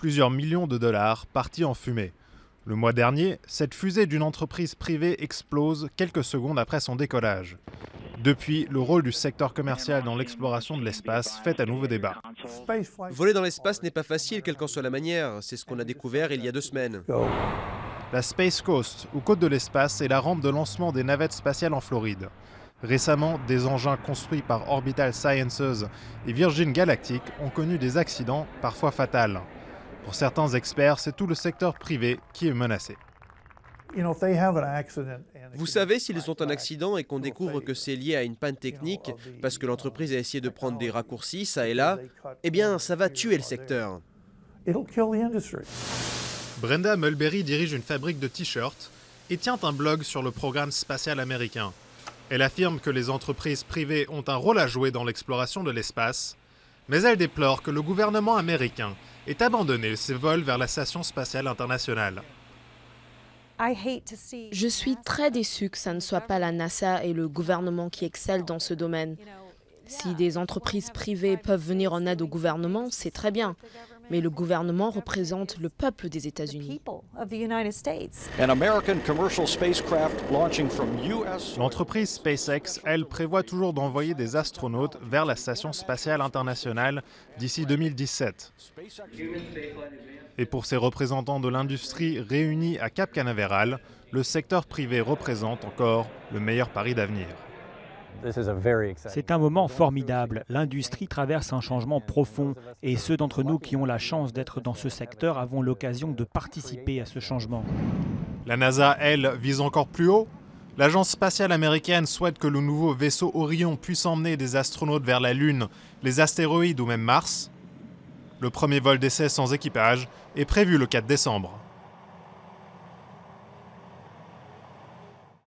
plusieurs millions de dollars partis en fumée. Le mois dernier, cette fusée d'une entreprise privée explose quelques secondes après son décollage. Depuis, le rôle du secteur commercial dans l'exploration de l'espace fait à nouveau débat. Voler dans l'espace n'est pas facile, quelle qu'en soit la manière. C'est ce qu'on a découvert il y a 2 semaines. La Space Coast, ou côte de l'espace, est la rampe de lancement des navettes spatiales en Floride. Récemment, des engins construits par Orbital Sciences et Virgin Galactic ont connu des accidents, parfois fatals. Pour certains experts, c'est tout le secteur privé qui est menacé. Vous savez, s'ils ont un accident et qu'on découvre que c'est lié à une panne technique, parce que l'entreprise a essayé de prendre des raccourcis, ça et là, eh bien, ça va tuer le secteur. Brenda Mulberry dirige une fabrique de t-shirts et tient un blog sur le programme spatial américain. Elle affirme que les entreprises privées ont un rôle à jouer dans l'exploration de l'espace, mais elle déplore que le gouvernement américain ait abandonné ses vols vers la Station spatiale internationale. Je suis très déçue que ça ne soit pas la NASA et le gouvernement qui excellent dans ce domaine. Si des entreprises privées peuvent venir en aide au gouvernement, c'est très bien. Mais le gouvernement représente le peuple des États-Unis. L'entreprise SpaceX, elle, prévoit toujours d'envoyer des astronautes vers la Station spatiale internationale d'ici 2017. Et pour ces représentants de l'industrie réunis à Cap Canaveral, le secteur privé représente encore le meilleur pari d'avenir. C'est un moment formidable. L'industrie traverse un changement profond et ceux d'entre nous qui ont la chance d'être dans ce secteur avons l'occasion de participer à ce changement. La NASA, elle, vise encore plus haut. L'agence spatiale américaine souhaite que le nouveau vaisseau Orion puisse emmener des astronautes vers la Lune, les astéroïdes ou même Mars. Le premier vol d'essai sans équipage est prévu le 4 décembre.